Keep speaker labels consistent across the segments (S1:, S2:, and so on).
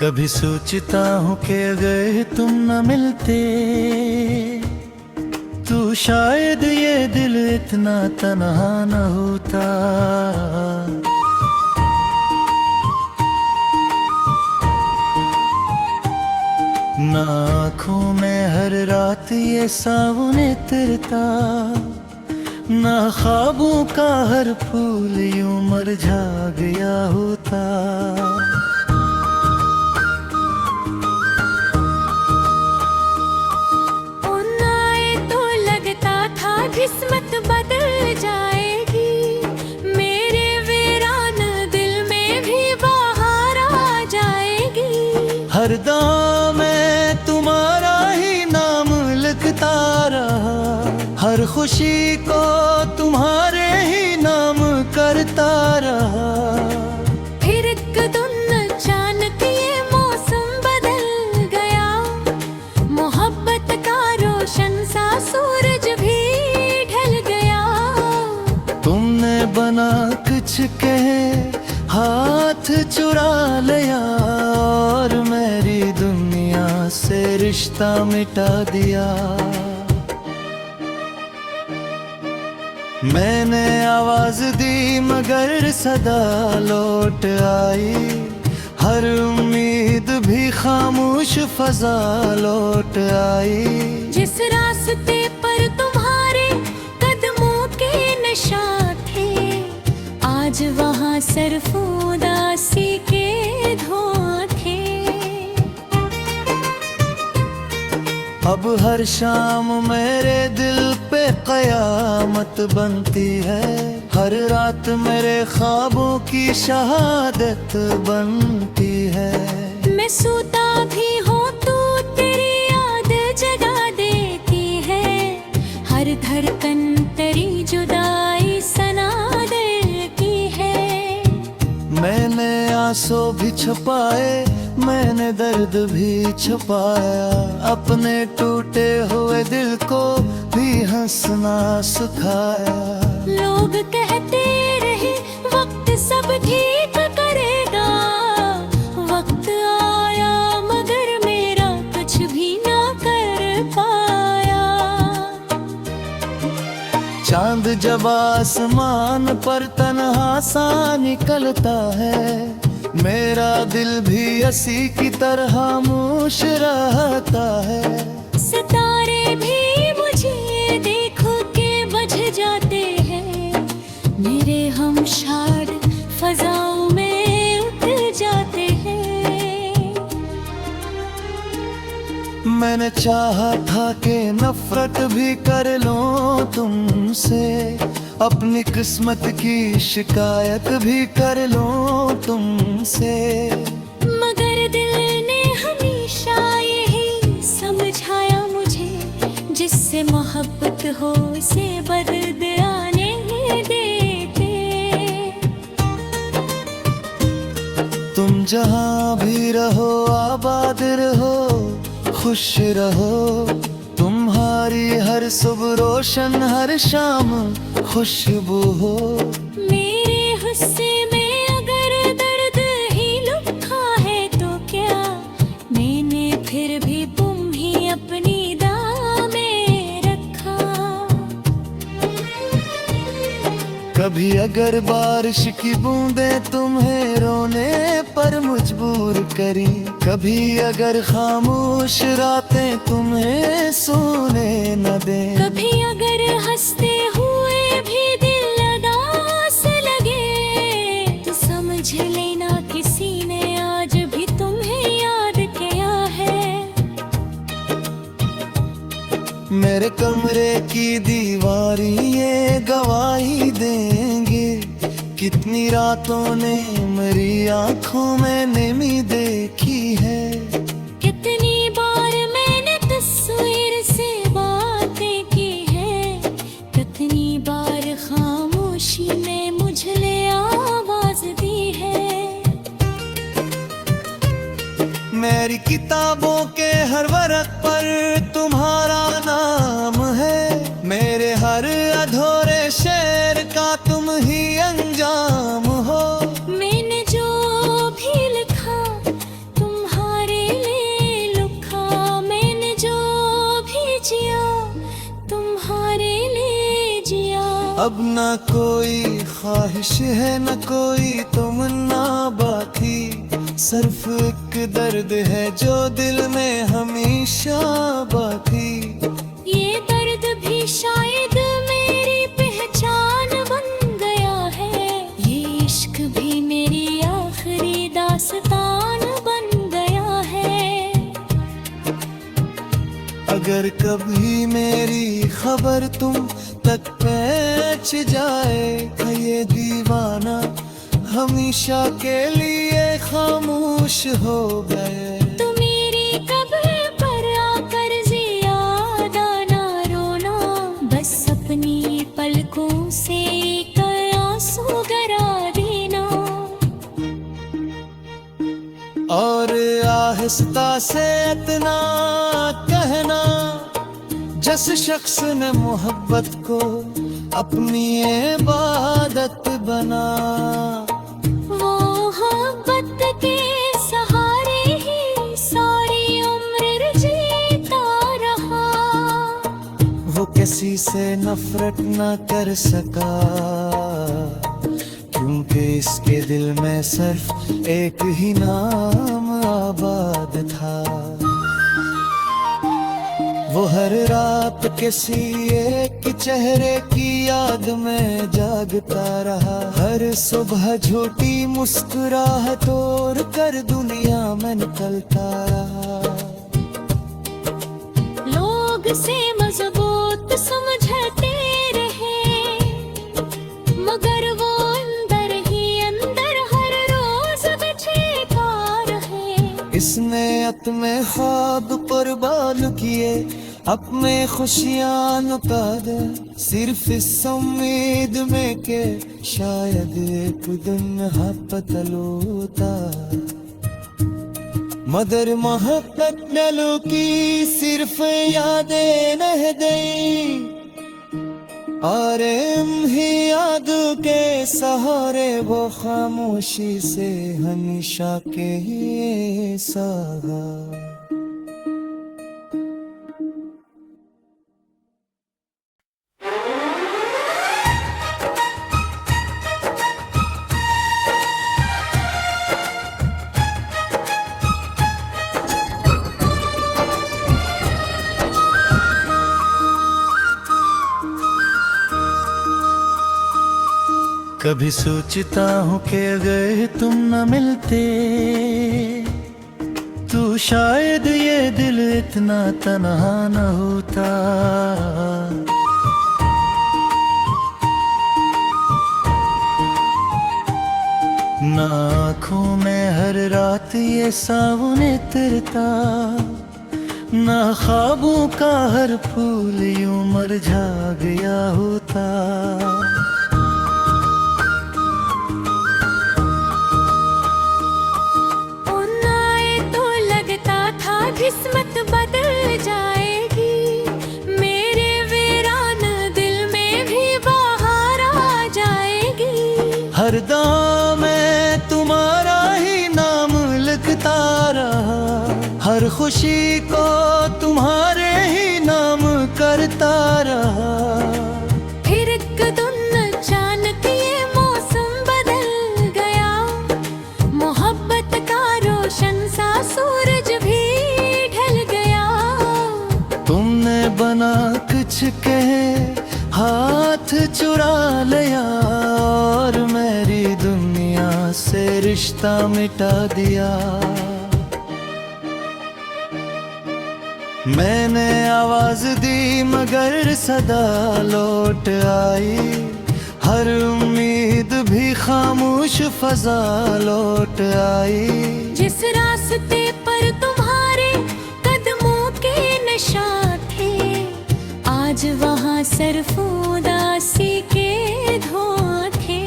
S1: कभी सोचता हूँ कि अगर तुम न मिलते तो शायद ये दिल इतना तन्हा न होता। ना आँखों में हर रात ये सावन तिरता, ना ख्वाबों का हर फूल यूं मुरझा गया होता।
S2: किस्मत बदल जाएगी, मेरे वीरान दिल में भी बहार आ जाएगी।
S1: हर दम मैं तुम्हारा ही नाम लिखता रहा, हर खुशी को तुम्हारे ही नाम करता रहा।
S2: फिर एक दिन अचानक ये मौसम बदल गया, मोहब्बत का रोशन सा सूरज भी
S1: बना कुछ कहे हाथ चुरा लिया, और मेरी दुनिया से रिश्ता मिटा दिया। मैंने आवाज दी मगर सदा लौट आई, हर उम्मीद भी खामोश फजा लौट आई।
S2: जिस रास्ते पर तुम्हारे कदमों के निशान, आज वहाँ सिर्फ उदासी के धुआं थे।
S1: अब हर शाम मेरे दिल पे कयामत बनती है, हर रात मेरे ख्वाबों की शहादत बनती है।
S2: मैं सोता भी हूँ तो तेरी याद जगा देती है, हर धड़कन तेरी जुदाई सना देती है।
S1: मैंने आंसू भी छुपाए, मैंने दर्द भी छुपाया, अपने टूटे हुए दिल को भी हंसना सिखाया।
S2: लोग कहते रहे वक्त सब ठीक करेगा, वक्त आया मगर मेरा कुछ भी ना कर पाया।
S1: चांद जब आसमान पर तन्हा सा निकलता है, मेरा दिल भी असी की तरह खामोश रहता है।
S2: सितारे भी मुझे देखो के बुझ जाते हैं, मेरे हमशाद फजाओं में उतर जाते हैं।
S1: मैंने चाहा था कि नफरत भी कर लूं तुमसे, अपनी किस्मत की शिकायत भी कर लूं तुमसे,
S2: मगर दिल ने हमेशा यही समझाया मुझे, जिससे मोहब्बत हो उसे बदद आने देते।
S1: तुम जहाँ भी रहो आबाद रहो खुश रहो, तुम्हारी हर सुबह रोशन हर शाम खुशबू हो।
S2: मेरे हुस्से में अगर दर्द ही लुका है तो क्या, मैंने फिर भी तुम ही अपनी दां में रखा।
S1: कभी अगर बारिश की बूंदें तुम्हें रोने पर मजबूर करी, कभी अगर खामोश रातें तुम्हें सोने न दें,
S2: कभी अगर हंसते हुए भी दिल उदास लगे, तो समझ लेना किसी ने आज भी तुम्हें याद किया है।
S1: मेरे कमरे की दीवारी ये गवाही देंगे, कितनी रातों ने मेरी आंखों में नमी देखी है।
S2: कितनी बार मैंने तस्वीर से बातें की है, कितनी बार खामोशी में मुझे आवाज दी है।
S1: मेरी किताबों के हर वर्क पर तुम्हारा नाम है, मेरे हर अधूरे शेर का तुम ही अंजाम हो।
S2: मैंने जो भी लिखा तुम्हारा
S1: अब ना कोई ख्वाहिश है न कोई तमन्ना बाकी, सिर्फ एक दर्द है जो दिल में हमेशा बाकी।
S2: ये दर्द भी शायद मेरी पहचान बन गया है, ये इश्क भी मेरी आखिरी दास्तान बन गया है।
S1: अगर कभी मेरी खबर तुम तक पहुंच जाए, ये दीवाना हमेशा के लिए खामोश हो गए।
S2: तो मेरी कब्र पर आकर ज़ियादा ना रोना, बस अपनी पलकों से एक आंसू गिरा देना।
S1: और आहिस्ता से इतना कहना, जिस शख्स ने मोहब्बत को अपनी इबादत बना,
S2: वो मोहब्बत के सहारे ही सारी उम्र जीता रहा।
S1: वो किसी से नफरत न कर सका, क्योंकि इसके दिल में सिर्फ एक ही नाम आबाद था। वो हर रात किसी एक चेहरे की याद में जागता रहा, हर सुबह झूठी मुस्कुराहट तोड़ कर दुनिया में निकलता रहा।
S2: लोग से मजबूत समझते रहे, मगर वो अंदर ही अंदर हर रोज बिछेता रहे।
S1: इसने अपने ख्वाब कुर्बान किए, अपने खुशियाँ लुटा दे, सिर्फ इस उम्मीद में के शायद एक दिन पतलूता। मगर मोहब्बत नलू की सिर्फ यादें नहीं गई, और ही याद के सहारे वो खामोशी से हमेशा के सहा। कभी सोचता हूँ कि अगर तुम न मिलते, तो शायद ये दिल इतना तन्हा न होता। ना आँखों में हर रात ये सावन उतरता, ना ख्वाबों का हर फूल यूं मुरझा गया होता।
S2: किस्मत बदल जाएगी, मेरे वीरान दिल में भी बाहर आ जाएगी।
S1: हर दाम में तुम्हारा ही नाम लिखता रहा, हर खुशी को तुम्हारे ही नाम करता रहा।
S2: फिर एक दिन अचानक ये मौसम बदल गया, मोहब्बत का रोशन सा सूरज भी
S1: बना कुछ कहे हाथ चुरा लिया, और मेरी दुनिया से रिश्ता मिटा दिया। मैंने आवाज दी मगर सदा लौट आई, हर उम्मीद भी खामोश फजा लौट आई।
S2: जिस रास्ते पर तुम्हारे कदमों के निशान थे, आज वहाँ सिर्फ उदासी के धोखे।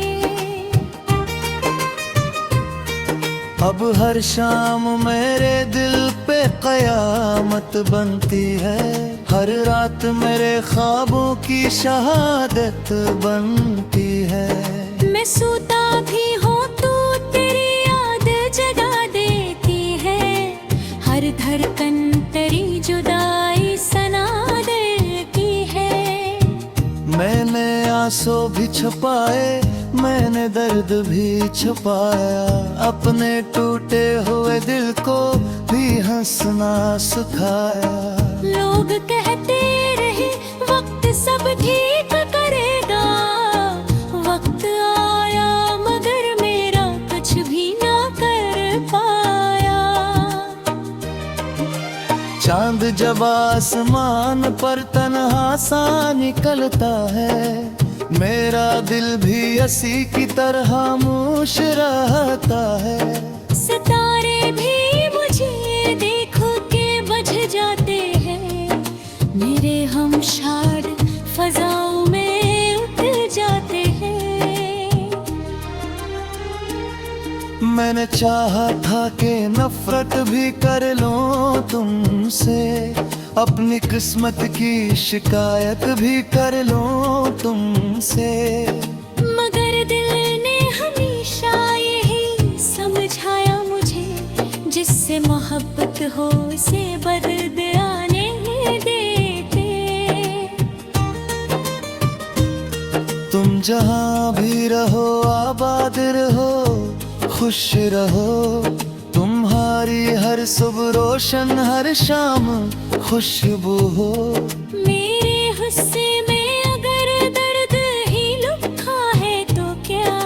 S1: अब हर शाम मेरे दिल पे कयामत बनती है, हर रात मेरे ख्वाबों की शहादत बनती है।
S2: मैं सोता भी हूँ तो तेरी याद जगा देती है, हर धड़कन तेरी जुदाई सना देती है।
S1: मैंने आंसू भी छुपाए, मैंने दर्द भी छुपाया। अपने टूटे हुए दिल को भी हंसना सिखाया।
S2: लोग कहते रहे वक्त सब ठीक करेगा, वक्त आया मगर मेरा कुछ भी ना कर पाया।
S1: चांद जब आसमान पर तन्हा सा निकलता है, मेरा दिल भी उसी की तरह खामोश रहता है।
S2: सितारे भी मुझे देखो के बुझ जाते हैं, मेरे हमशाद फजाओं में उतर जाते हैं।
S1: मैंने चाहा था कि नफरत भी कर लूं तुमसे, अपनी किस्मत की शिकायत भी कर लूं तुमसे।
S2: मगर दिल ने हमेशा यही समझाया मुझे, जिससे मोहब्बत हो उसे बदद आने देते।
S1: तुम जहाँ भी रहो आबाद रहो, खुश रहो। तुम्हारी हर सुबह रोशन, हर शाम खुशबू हो।
S2: मेरे गुस्से में अगर दर्द ही लुका है तो क्या,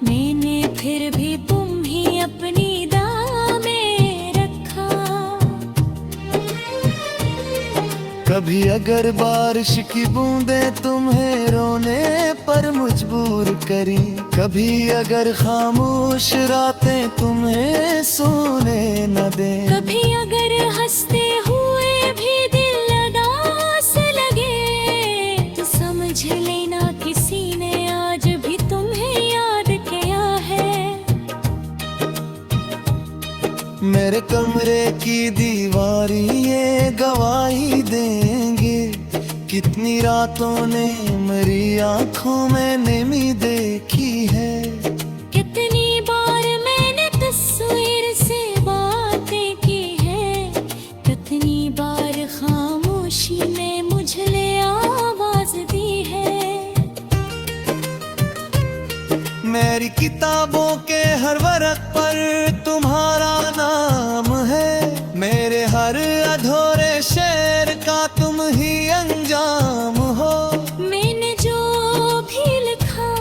S2: मैंने फिर भी तुम ही अपनी दाह में रखा।
S1: कभी अगर बारिश की बूंदें तुम्हें रोने पर मजबूर करी, कभी अगर खामोश रातें तुम्हें सोने न दें,
S2: कभी अगर हंसते हुए भी दिल उदास लगे, तो समझ लेना किसी ने आज भी तुम्हें याद किया है।
S1: मेरे कमरे की दीवारी ये गवाही देंगे, कितनी रातों ने मेरी आंखों में नमी देखी है।
S2: कितनी बार मैंने तस्वीर से बातें की है, कितनी बार खामोशी में मुझे आवाज दी है।
S1: मेरी किताबों के हर वर्क पर तुम्हारा नाम है, मेरे हर अधूरे शेर का तुम ही अंजाम हो।
S2: मैंने जो भी लिखा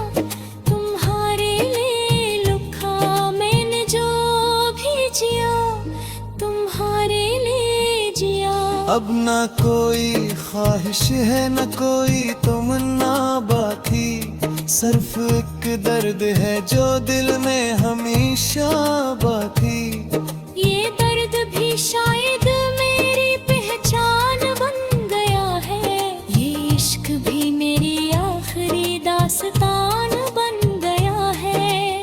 S2: तुम्हारे लिए लिखा, मैंने जो भी जिया तुम्हारे लिए जिया।
S1: अब न कोई ख्वाहिश है न कोई तमन्ना बाकी, सिर्फ एक दर्द है जो दिल में हमेशा बाकी।
S2: ये दर्द भी शायद मेरी पहचान बन गया है, ये इश्क भी मेरी आखिरी दास्तान बन गया है।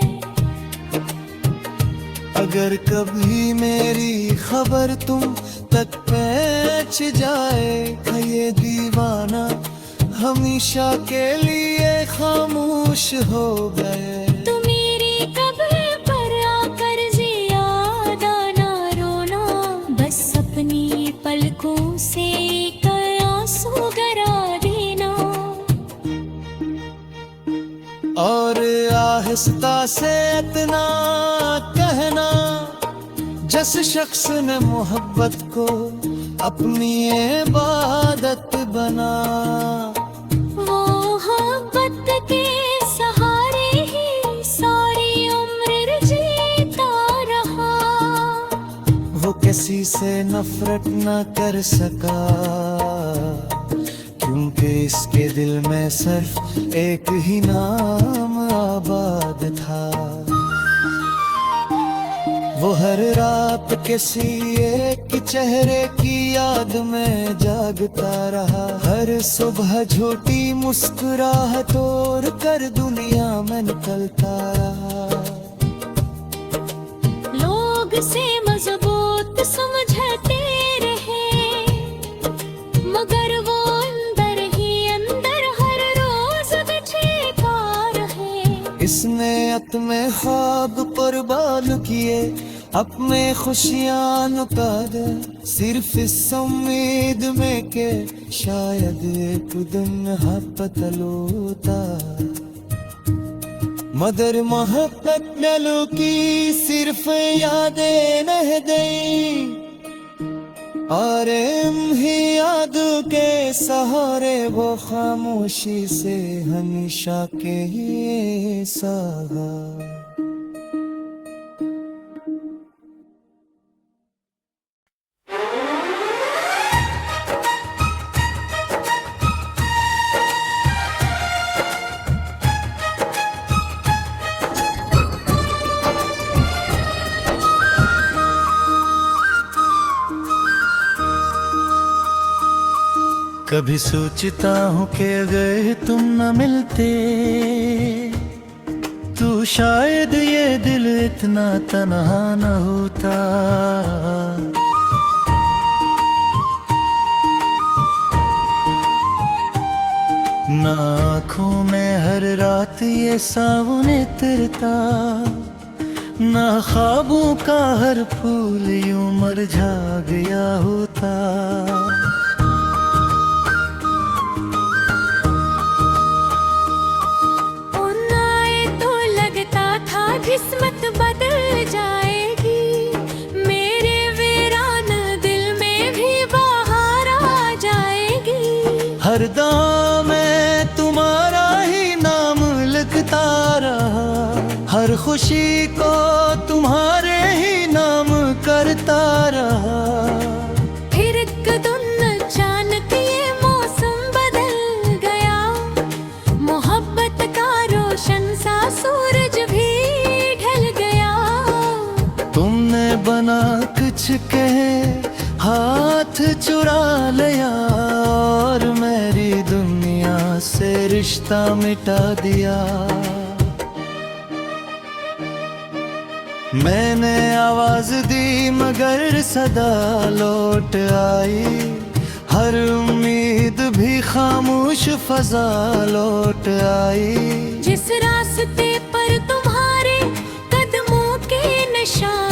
S1: अगर कभी मेरी खबर तुम तक पहुंच जाए, ये दीवाना हमेशा के लिए खामोश हो गए।
S2: तो मेरी कब्र पर आकर ज़ियादा ना रोना, बस अपनी पलकों से एक आंसू गिरा देना।
S1: और आहिस्ता से इतना कहना, जिस शख्स ने मोहब्बत को अपनी इबादत बना,
S2: वो मोहब्बत के सहारे ही सारी उम्र जीता रहा।
S1: वो किसी से नफरत न कर सका, क्योंकि इसके दिल में सिर्फ एक ही नाम आबाद था। वो हर रात किसी एक चेहरे की याद में जागता रहा, हर सुबह झूठी मुस्कुराहट तोड़ कर दुनिया में निकलता रहा।
S2: लोग से मजबूत समझते रहे, मगर वो अंदर ही अंदर हर रोज बिछेता रहे।
S1: इसने में ख्वाब कुर्बान किए अपने खुशियां नुका दे सिर्फ इस उम्मीद में के शायद एक दिन हपत लूटा मगर मोहब्बत नलू की सिर्फ यादें नह गई और ही यादों के सहारे वो खामोशी से हमेशा के ही सहा। कभी सोचता हूँ कि अगर तुम न मिलते तो शायद ये दिल इतना तन्हा न होता। ना आँखों में हर रात ये सावन उतरता ना ख्वाबों का हर फूल यूं मुरझा गया होता।
S2: किस्मत बदल जाएगी मेरे वीरान दिल में भी बाहर आ जाएगी।
S1: हर दम में तुम्हारा ही नाम लिखता रहा हर खुशी को तुम्हारे ही नाम करता रहा।
S2: फिर एक दिन अचानक ये मौसम बदल गया मोहब्बत का रोशन सा सूरज भी
S1: बना कुछ कहे हाथ चुरा लिया और मेरी दुनिया से रिश्ता मिटा दिया। मैंने आवाज दी मगर सदा लौट आई हर उम्मीद भी खामोश फजा लौट आई।
S2: जिस रास्ते पर तुम्हारे कदमों के निशान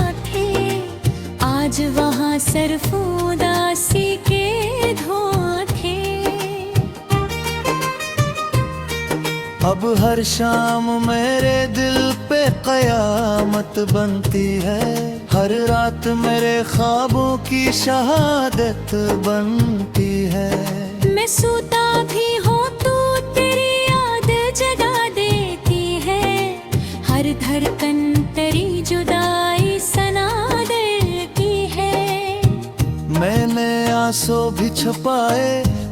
S2: आज वहाँ सिर्फ उदासी के धोखे।
S1: अब हर शाम मेरे दिल पे कयामत बनती है हर रात मेरे ख्वाबों की शहादत बनती है।
S2: मैं सोता भी हूँ तो तेरी याद जगा देती है हर धड़कन तेरी जुदाई सना
S1: मैंने आंसू भी छुपाए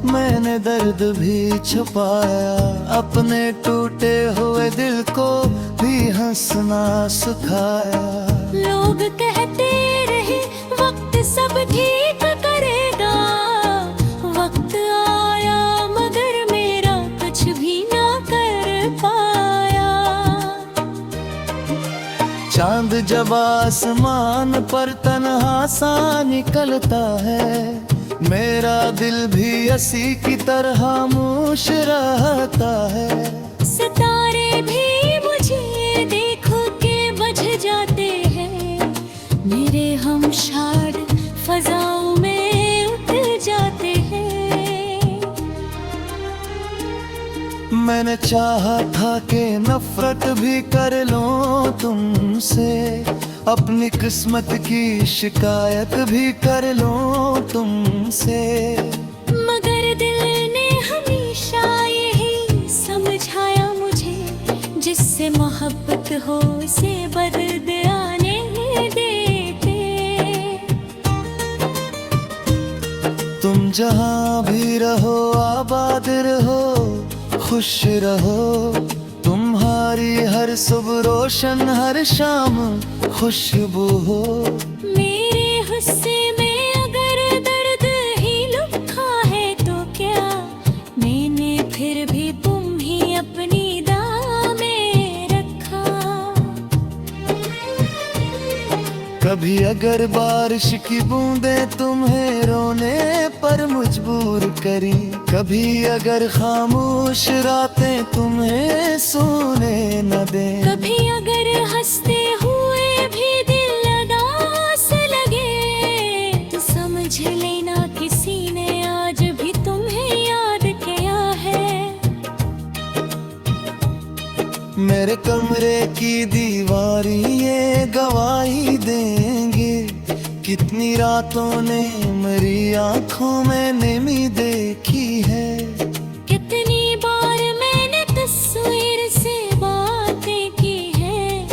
S1: मैंने दर्द भी छुपाया अपने टूटे हुए दिल को भी हंसना सिखाया।
S2: लोग कहते रहे वक्त सब ठीक करेगा वक्त आया मगर मेरा कुछ भी ना कर पाया।
S1: चांद जब आसमान पर तन्हा सा निकलता है मेरा दिल भी असी की तरह खामोश रहता है।
S2: सितारे भी मुझे देखो के बुझ जाते हैं मेरे हमशाद फजाओं में उतर जाते हैं।
S1: मैंने चाहा था कि नफरत भी कर लूं तुमसे अपनी किस्मत की शिकायत भी कर लूं तुमसे
S2: मगर दिल ने हमेशा यही समझाया मुझे जिससे मोहब्बत हो उसे बदद आने देते।
S1: तुम जहाँ भी रहो आबाद रहो खुश रहो तुम्हारी हर सुबह रोशन हर शाम खुशबू हो।
S2: मेरे गुस्से में अगर दर्द ही लुका है तो क्या मैंने फिर भी तुम ही अपनी दाम में रखा।
S1: कभी अगर बारिश की बूंदें तुम्हें रोने पर मजबूर करी कभी अगर खामोश रातें तुम्हें सोने न दें
S2: कभी अगर हंसते हुए भी दिल लगा
S1: मेरे कमरे की दीवारी ये गवाही देंगे, कितनी रातों ने मेरी आंखों में नमी देखी है।
S2: कितनी बार मैंने तस्वीर से बातें की है,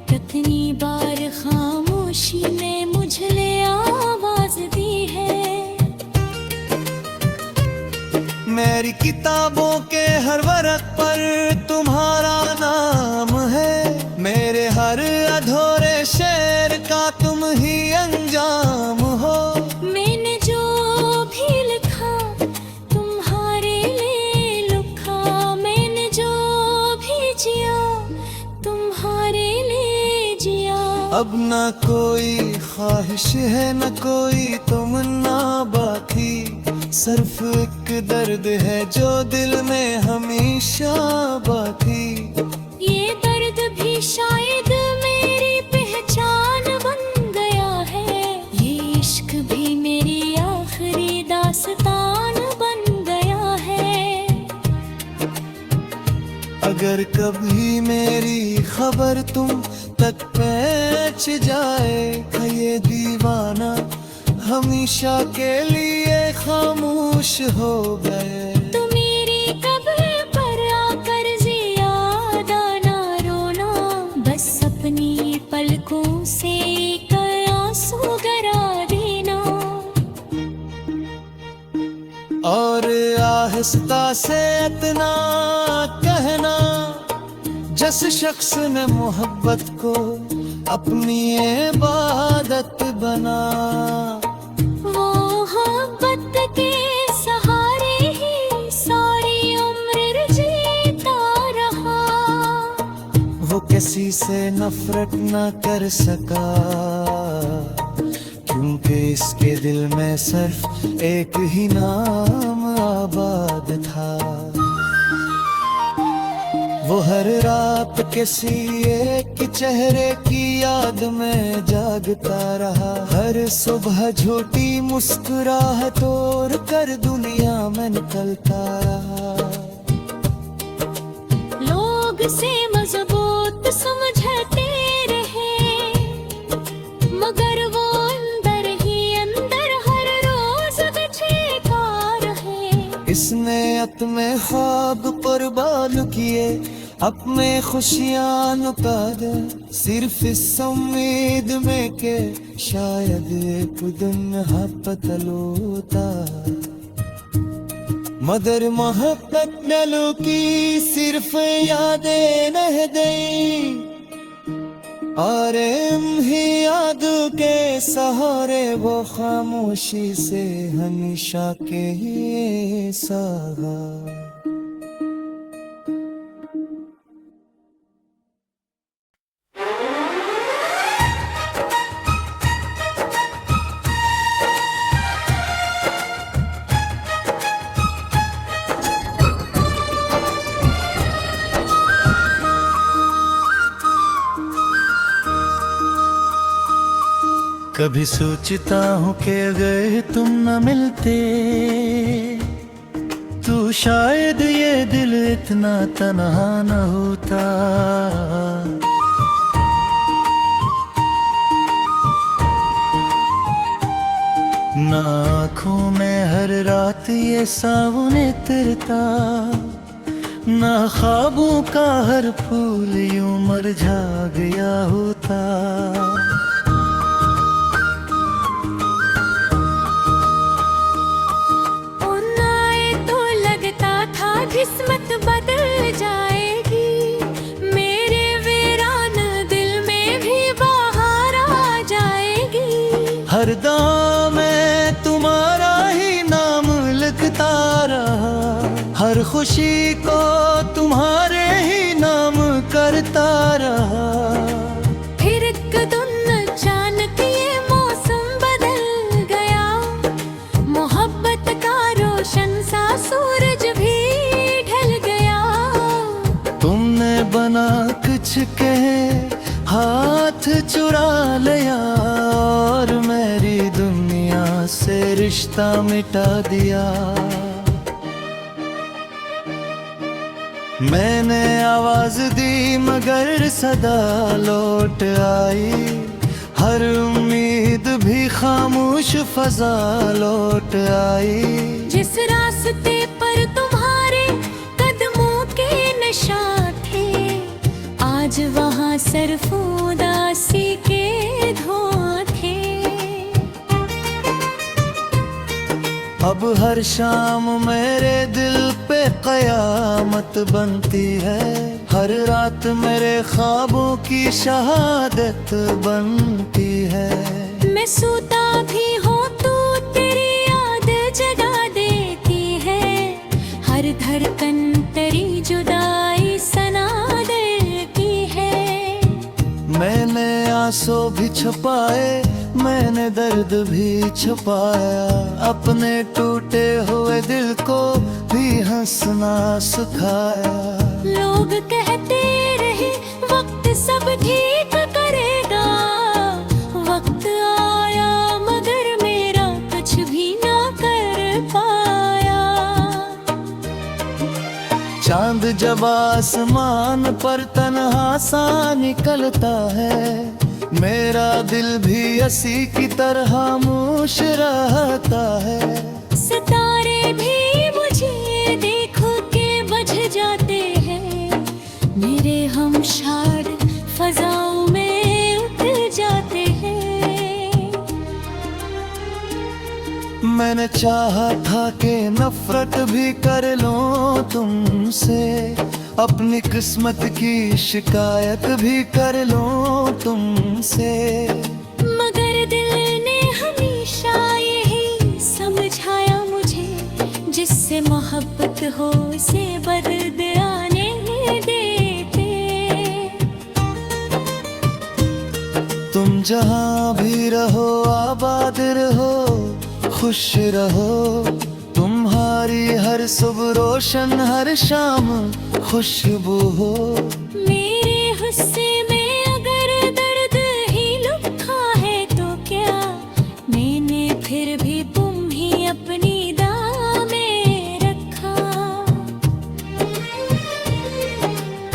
S2: कितनी बार खामोशी ने मुझे आवाज दी है।
S1: मेरी किताबों के हर वर्क पर तुम्हारा नाम है, मेरे हर अधूरे शेर का तुम ही अंजाम हो।
S2: मैंने जो भी लिखा तुम्हारे लिए लिखा, मैंने जो भी जिया तुम्हारे लिए जिया।
S1: अब ना कोई ख्वाहिश है न कोई तमन्ना बाकी, सिर्फ एक दर्द है जो दिल में हमेशा बाकी।
S2: ये दर्द भी शायद मेरी पहचान बन गया है, ये इश्क भी मेरी आखिरी दास्तान बन गया है।
S1: अगर कभी मेरी खबर तुम तक पहुंच जाए, ये दीवाना हमेशा के लिए खामोश हो गए।
S2: तो मेरी कब्र पर आकर ज़ियादा ना रोना, बस अपनी पलकों से एक आंसू गिरा देना।
S1: और आहिस्ता से इतना कहना, जिस शख्स ने मोहब्बत को अपनी इबादत बना,
S2: वो मोहब्बत के सहारे ही सारी उम्र जीता रहा।
S1: वो किसी से नफरत न कर सका, क्योंकि इसके दिल में सिर्फ एक ही नाम आबाद था। वो हर रात किसी एक चेहरे की याद में जागता रहा, हर सुबह झूठी मुस्कुराहट तोड़ कर दुनिया में निकलता रहा।
S2: लोग से मजबूत समझते रहे, मगर वो अंदर ही अंदर हर रोज बिछेता रहे।
S1: इसने अपने ख्वाब कुर्बान किए, अपने खुशियां लुटा दे, सिर्फ इस उम्मीद में के शायद एक दिन पता लूटा। मगर मोहब्बत न लुकी, सिर्फ यादें रह गई, और ही याद के सहारे वो खामोशी से हमेशा के सहा। कभी सोचता हूँ कि अगर तुम न मिलते, तो शायद ये दिल इतना तन्हा न होता। ना आँखों में हर रात ये सावन उतरता, ना ख्वाबों का हर फूल यूं मुरझा गया होता।
S2: किस्मत बदल जाएगी, मेरे वीरान दिल में भी बाहर आ जाएगी।
S1: हर दम में तुम्हारा ही नाम लिखता रहा, हर खुशी को तुम्हारे ही नाम करता रहा।
S2: फिर एक दिन अचानक ये मौसम बदल गया, मोहब्बत का रोशन सा सूरज भी
S1: बना कुछ कहे हाथ चुरा लिया, और मेरी दुनिया से रिश्ता मिटा दिया। मैंने आवाज दी मगर सदा लौट आई, हर उम्मीद भी खामोश फजा लौट आई।
S2: जिस रास्ते पर तुम्हारे कदमों के निशान थे, आज वहाँ सिर्फ उदासी के धुआं थे।
S1: अब हर शाम मेरे दिल पे कयामत बनती है, हर रात मेरे ख्वाबों की शहादत बनती है।
S2: मैं सोता भी हूँ तो तेरी याद जगा देती है, हर धड़कन तेरी जुदाई सना देती है।
S1: मैंने आंसू भी छुपाए, मैंने दर्द भी छुपाया, अपने टूटे हुए दिल को भी हंसना सिखाया।
S2: लोग कहते रहे वक्त सब ठीक करेगा, वक्त आया मगर मेरा कुछ भी ना कर पाया।
S1: चांद जब आसमान पर तन्हा सा निकलता है, मेरा दिल भी असी की तरह खामोश रहता है।
S2: सितारे भी मुझे देखो के बुझ जाते हैं, मेरे हमशार फजाओं में उतर जाते हैं।
S1: मैंने चाहा था कि नफरत भी कर लूं तुमसे, अपनी किस्मत की शिकायत भी कर लूं तुमसे,
S2: मगर दिल ने हमेशा यही समझाया मुझे, जिससे मोहब्बत हो उसे दर्द आने देते।
S1: तुम जहां भी रहो आबाद रहो खुश रहो, तुम्हारी हर सुबह रोशन हर शाम खुशबू हो।
S2: मेरे गुस्से में अगर दर्द ही लुका है तो क्या, मैंने फिर भी तुम ही अपनी दाह में रखा।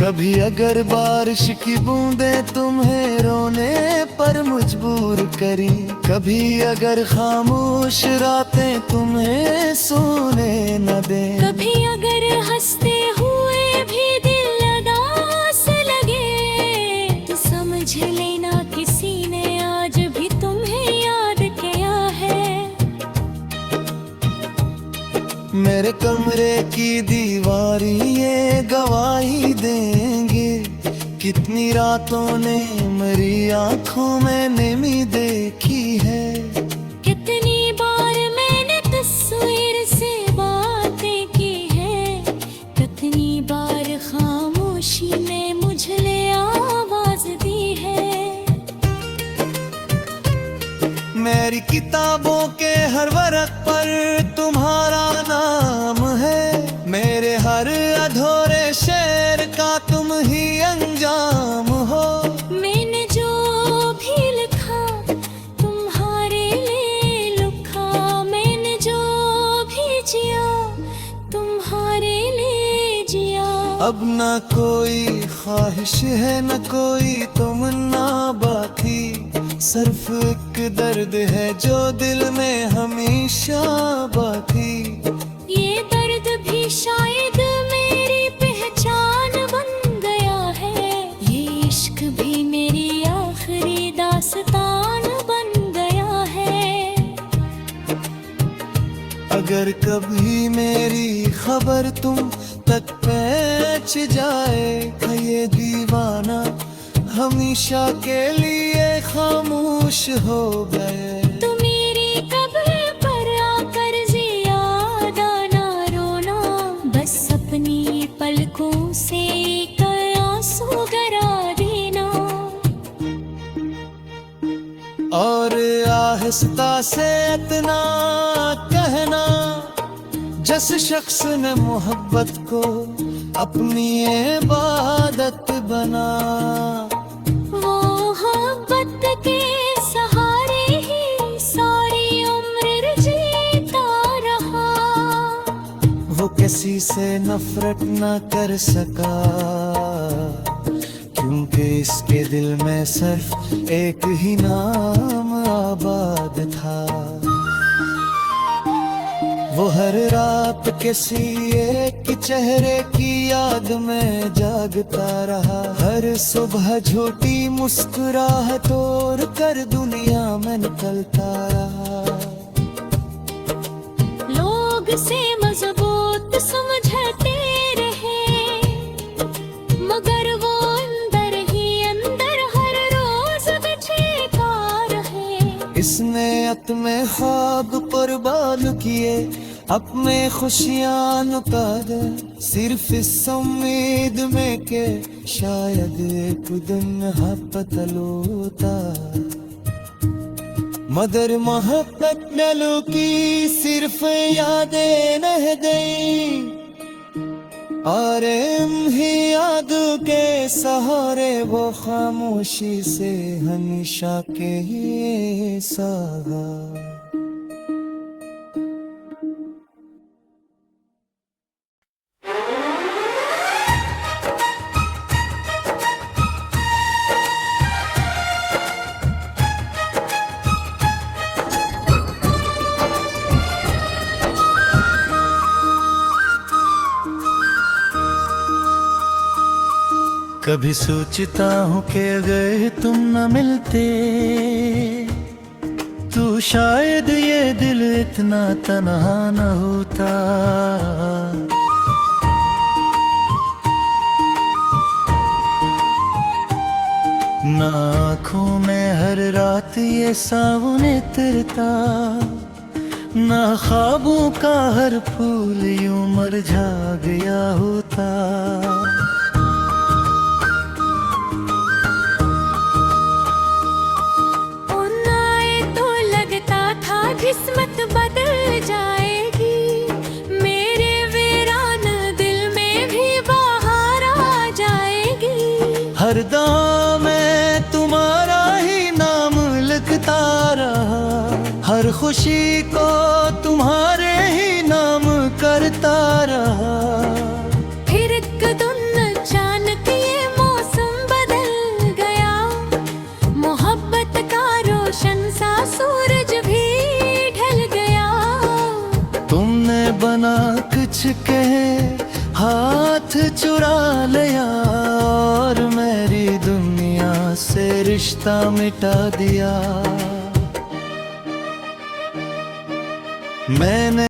S1: कभी अगर बारिश की बूंदें तुम्हें रोने पर मजबूर करी, कभी अगर खामोश रातें तुम्हें सोने न दें,
S2: कभी अगर हंसते हुए भी दिल उदास लगे, तो समझ लेना किसी ने आज भी तुम्हें याद किया है।
S1: मेरे कमरे की दीवारी ये गवाही देंगे, कितनी रातों ने मेरी आंखों में नमी देखी है।
S2: कितनी बार मैंने तस्वीर से बातें की है, कितनी बार खामोशी ने मुझे आवाज दी है।
S1: मेरी किताबों के हर वर्क पर तुम्हारा नाम है, मेरे हर अधूरे शेर का तुम ही अंजाम हो।
S2: मैंने जो भी लिखा तुम्हारे लिए लिखा, मैंने जो भी जिया तुम्हारे लिए जिया।
S1: अब ना कोई ख्वाहिश है न कोई तमन्ना बाकी, सिर्फ एक दर्द है जो दिल में हमेशा बाकी।
S2: ये दर्द भी शायद मेरी पहचान बन गया है, ये इश्क भी मेरी आखिरी दास्तान बन गया है।
S1: अगर कभी मेरी खबर तुम तक पहुंच जाए, ये दीवाना हमेशा के लिए खामोश हो गए।
S2: तो मेरी कब्र पर आकर ज़ियादा ना रोना, बस अपनी पलकों से एक आंसू गिरा देना।
S1: और आहिस्ता से इतना कहना, जिस शख्स ने मोहब्बत को अपनी इबादत बना,
S2: वो मोहब्बत के सहारे ही सारी उम्र जीता रहा।
S1: वो कैसी किसी से नफरत न कर सका, क्योंकि इसके दिल में सिर्फ एक ही नाम आबाद था। वो हर रात किसी एक चेहरे की याद में जागता रहा, हर सुबह झूठी मुस्कुराहट तोड़ कर दुनिया में निकलता रहा।
S2: लोग से मजबूत समझते रहे, मगर वो अंदर ही अंदर हर रोज बिछड़ता रहे।
S1: इसने अपने ख्वाब कुर्बान किए, अपने खुशियां नुका दे, सिर्फ इस उम्मीद में के शायद एक दिन पता लूटा। मगर मोहब्बत न लुकी, सिर्फ यादें रह गई, और ही याद के सहारे वो खामोशी से हमेशा के सहा। कभी सोचता हूँ कि अगर तुम न मिलते तो शायद ये दिल इतना तन्हा न होता। ना आँखों में हर रात ये सावन उतरता, ना ख्वाबों का हर फूल यूं मुरझा गया होता।
S2: किस्मत बदल जाएगी, मेरे वीरान दिल में भी बाहर आ जाएगी।
S1: हर दम में तुम्हारा ही नाम लिखता रहा, हर खुशी को तुम्हारे ही नाम करता रहा।
S2: फिर एक दिन अचानक ये मौसम बदल गया, मोहब्बत का रोशन सा सूरज भी
S1: बना कुछ कहे हाथ चुरा लिया, और मेरी दुनिया से रिश्ता मिटा दिया। मैंने